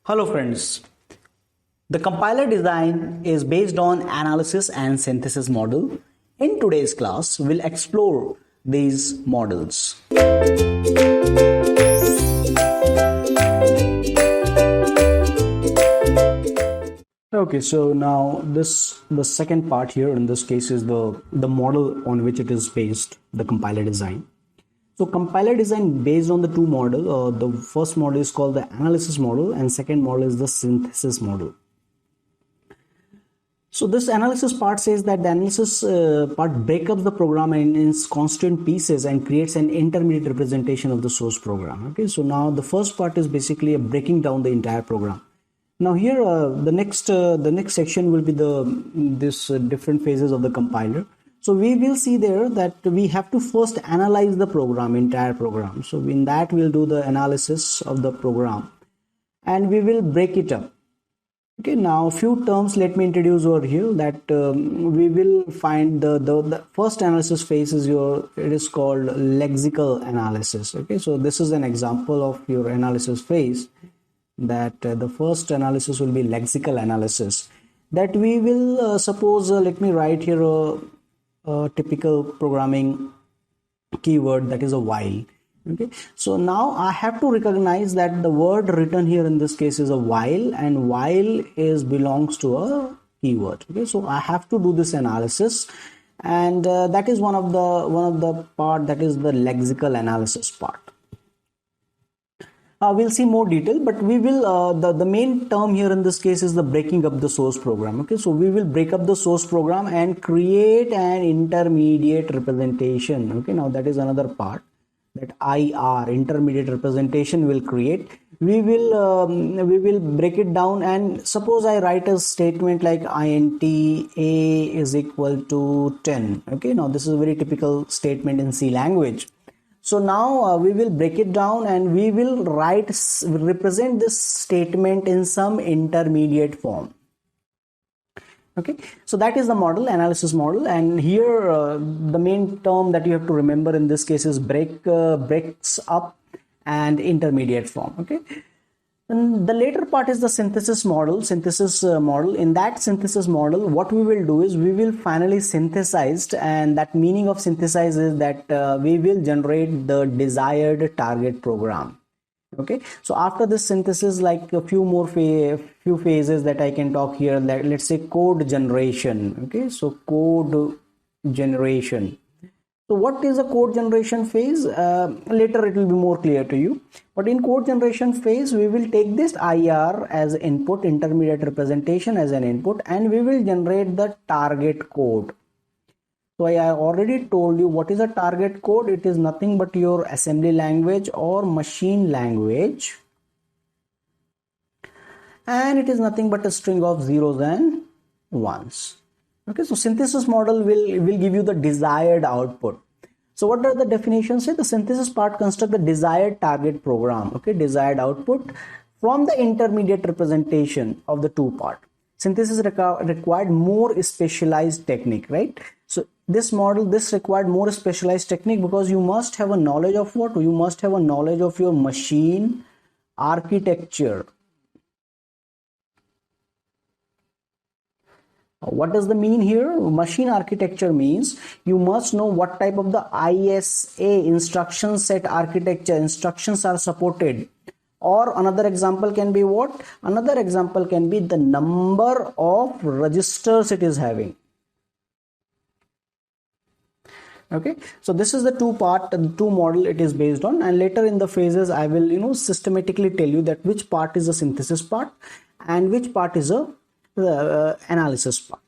Hello friends. The compiler design is based on analysis and synthesis model. In today's class, we'll explore these models. Okay, so now the second part here in this case is the model on which it is based, the compiler design. So compiler design based on the two model. The first model is called the analysis model and second model is the synthesis model. So this analysis part says that the analysis part breaks up the program in its constituent pieces and creates an intermediate representation of the source program. Okay, so now the first part is basically breaking down the entire program. Now here the next section will be this different phases of the compiler. So we will see there that we have to first analyze the program, entire program. So in that we'll do the analysis of the program and we will break it up. Okay, now a few terms let me introduce over here that we will find the first analysis phase is it is called lexical analysis. Okay, so this is an example of your analysis phase that the first analysis will be lexical analysis that we will suppose let me write here a typical programming keyword that is a while. Okay, so now I have to recognize that the word written here in this case is a while and while belongs to a keyword. Okay, so I have to do this analysis and that is one of the part that is the lexical analysis part. We'll see more detail, but we will the main term here in this case is the breaking up the source program. Okay, so we will break up the source program and create an intermediate representation. Okay, now that is another part that IR intermediate representation will create. We will break it down and suppose I write a statement like int a is equal to 10. Okay, now this is a very typical statement in C language. So now we will break it down and we will represent this statement in some intermediate form. Okay, so that is the model, analysis model, and here the main term that you have to remember in this case is breaks up and intermediate form. Okay, and the later part is the synthesis model. In that synthesis model, what we will do is we will finally synthesize, and that meaning of synthesize is that we will generate the desired target program. Okay, so after this synthesis, like a few phases that I can talk here, let's say code generation. Okay, so code generation. So what is a code generation phase? Later it will be more clear to you, but in code generation phase we will take this IR as input, intermediate representation as an input, and we will generate the target code. So I already told you what is a target code. It is nothing but your assembly language or machine language, and it is nothing but a string of zeros and ones. Okay, so synthesis model will give you the desired output. So what does the definition say? The synthesis part construct the desired target program. Okay, desired output from the intermediate representation of the two part. Synthesis required more specialized technique, right? So this required more specialized technique because you must have a knowledge of what? You must have a knowledge of your machine architecture. What does the mean here? Machine architecture means you must know what type of the ISA instruction set architecture instructions are supported. Or another example can be what? Another example can be the number of registers it is having. Okay, so this is the two model it is based on, and later in the phases I will systematically tell you that which part is the synthesis part and which part is the analysis part.